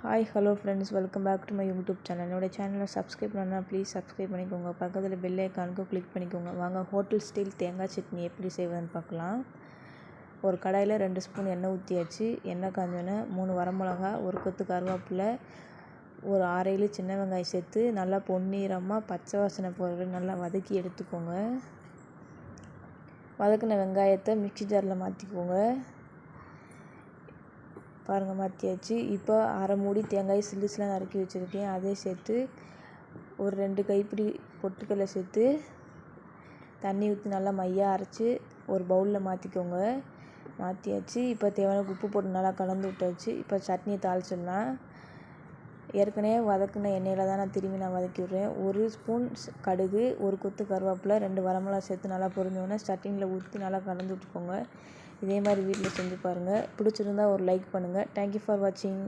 Hi hello friends, welcome back to my YouTube channel. என்னோடய சேனலை subscribe பண்ணால் please subscribe பண்ணிக்கோங்க. பக்கத்தில் பெல் ஐக்கானுக்கு கிளிக் பண்ணிக்கோங்க. வாங்க ஹோட்டல் ஸ்டைல் தேங்காய் சட்னி எப்படி செய்வதுன்னு பார்க்கலாம். ஒரு கடாயில் 2 ஸ்பூன் எண்ணெய் ஊற்றியாச்சு. எண்ணெய் காஞ்சோன்னே 3 வரமிளகா, ஒரு கொத்து கருவேப்பிலை, ஒரு 6-7 சின்ன வெங்காயம் சேர்த்து நல்லா பொன்னிறமாக பச்சை வாசனை போகிற நல்லா வதக்கி எடுத்துக்கோங்க. வதக்கின வெங்காயத்தை மிக்ஸி ஜாரில் மாற்றிக்கோங்க. பாருங்கள், மாற்றியாச்சு. இப்போ அரை மூடி தேங்காய் சில்லுஸ்லாம் நறுக்கி வச்சுருக்கேன், அதே சேர்த்து ஒரு 2 கைப்பிடி பொட்டுக்கடலை சேர்த்து தண்ணி ஊற்றி நல்லா மையாக அரைச்சி ஒரு பவுலில் மாற்றிக்கோங்க. மாற்றியாச்சு. இப்போ தேவையான உப்பு போட்டு நல்லா கலந்து விட்டாச்சு. இப்போ சட்னியை தாளிச்சிடலாம். ஏற்கனவே வதக்கின எண்ணெயில் தான் நான் திரும்பி வதக்கி விட்றேன். 1 ஸ்பூன் கடுகு, ஒரு கொத்து கருவேப்பிலை, 2 வரமிளகா சேர்த்து நல்லா பொரிஞ்சோடனே சட்னியில் ஊற்றி நல்லா கலந்து விட்டுக்கோங்க. இதே மாதிரி வீட்டில் செஞ்சு பாருங்கள். பிடிச்சிருந்தா ஒரு லைக் பண்ணுங்கள். தேங்க்யூ ஃபார் வாட்சிங்.